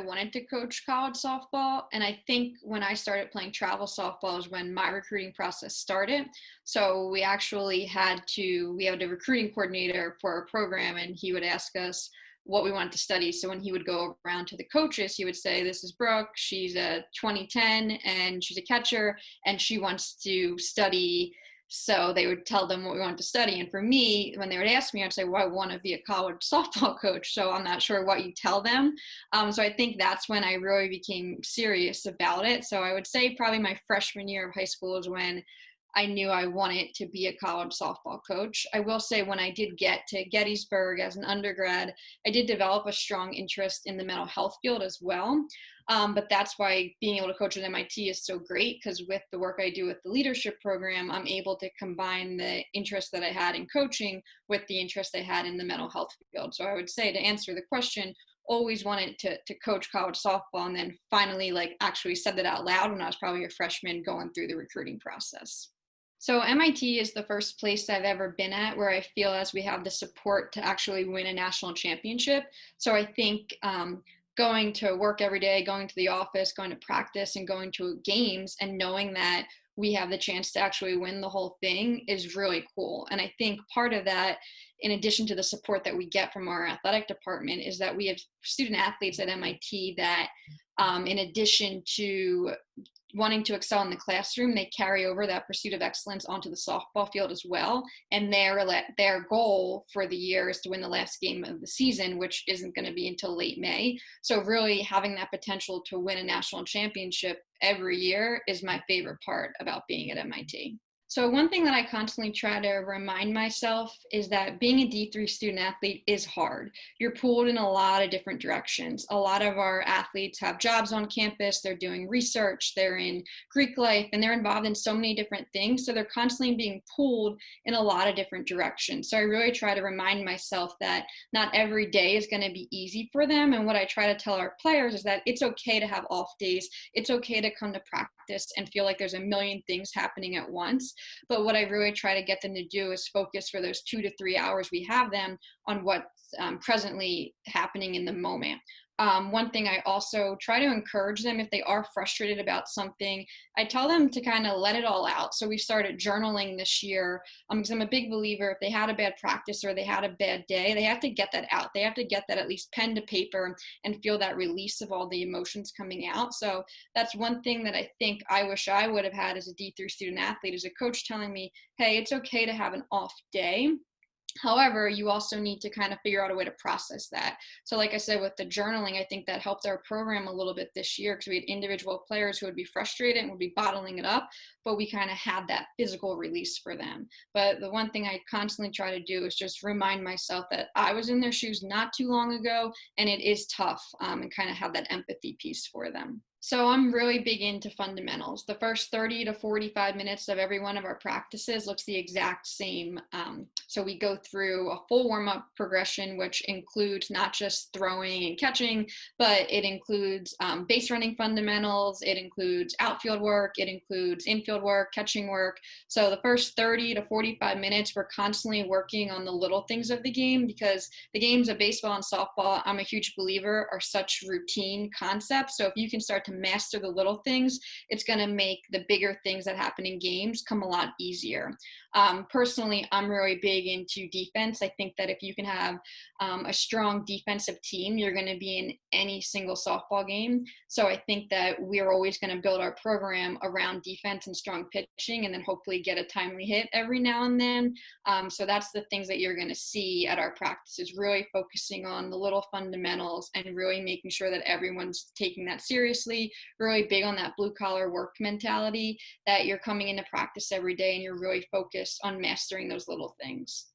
wanted to coach college softball. And I think when I started playing travel softball is when my recruiting process started. So we had a recruiting coordinator for our program, and he would ask us what we wanted to study. So when he would go around to the coaches, he would say, this is Brooke, she's a 2010 and she's a catcher and she wants to study. So they would tell them what we wanted to study. And for me, when they would ask me, I'd say, well, I want to be a college softball coach. So I'm not sure what you tell them. So I think that's when I really became serious about it. So I would say probably my freshman year of high school is when I knew I wanted to be a college softball coach. I will say when I did get to Gettysburg as an undergrad, I did develop a strong interest in the mental health field as well. But that's why being able to coach at MIT is so great, because with the work I do with the leadership program, I'm able to combine the interest that I had in coaching with the interest I had in the mental health field. So I would say, to answer the question, always wanted to coach college softball, and then finally actually said that out loud when I was probably a freshman going through the recruiting process. So MIT is the first place I've ever been at where I feel as we have the support to actually win a national championship. So I think going to work every day, going to the office, going to practice, and going to games, and knowing that we have the chance to actually win the whole thing is really cool. And I think part of that, in addition to the support that we get from our athletic department, is that we have student athletes at MIT that, in addition to wanting to excel in the classroom, they carry over that pursuit of excellence onto the softball field as well. And their goal for the year is to win the last game of the season, which isn't going to be until late May. So really having that potential to win a national championship every year is my favorite part about being at MIT. So one thing that I constantly try to remind myself is that being a D3 student athlete is hard. You're pulled in a lot of different directions. A lot of our athletes have jobs on campus, they're doing research, they're in Greek life, and they're involved in so many different things. So they're constantly being pulled in a lot of different directions. So I really try to remind myself that not every day is going to be easy for them. And what I try to tell our players is that it's okay to have off days. It's okay to come to practice and feel like there's a million things happening at once. But what I really try to get them to do is focus for those 2 to 3 hours we have them on what's presently happening in the moment. One thing I also try to encourage them, if they are frustrated about something, I tell them to kind of let it all out. So we started journaling this year because I'm a big believer if they had a bad practice or they had a bad day, they have to get that out. They have to get that at least pen to paper and feel that release of all the emotions coming out. So that's one thing that I think I wish I would have had as a D3 student athlete, as a coach telling me, hey, it's okay to have an off day. However, you also need to kind of figure out a way to process that. So like I said, with the journaling, I think that helped our program a little bit this year, because we had individual players who would be frustrated and would be bottling it up, but we kind of had that physical release for them. But the one thing I constantly try to do is just remind myself that I was in their shoes not too long ago, and it is tough, and kind of have that empathy piece for them. So I'm really big into fundamentals. The first 30 to 45 minutes of every one of our practices looks the exact same. So we go through a full warm-up progression, which includes not just throwing and catching, but it includes base running fundamentals, it includes outfield work, it includes infield work, catching work. So the first 30 to 45 minutes, we're constantly working on the little things of the game, because the games of baseball and softball, I'm a huge believer, are such routine concepts. So if you can start to master the little things, it's going to make the bigger things that happen in games come a lot easier. Personally, I'm really big into defense. I think that if you can have a strong defensive team, you're going to be in any single softball game. So I think that we're always going to build our program around defense and strong pitching, and then hopefully get a timely hit every now and then. So that's the things that you're going to see at our practices, really focusing on the little fundamentals and really making sure that everyone's taking that seriously, really big on that blue collar work mentality, that you're coming into practice every day and you're really focused on mastering those little things.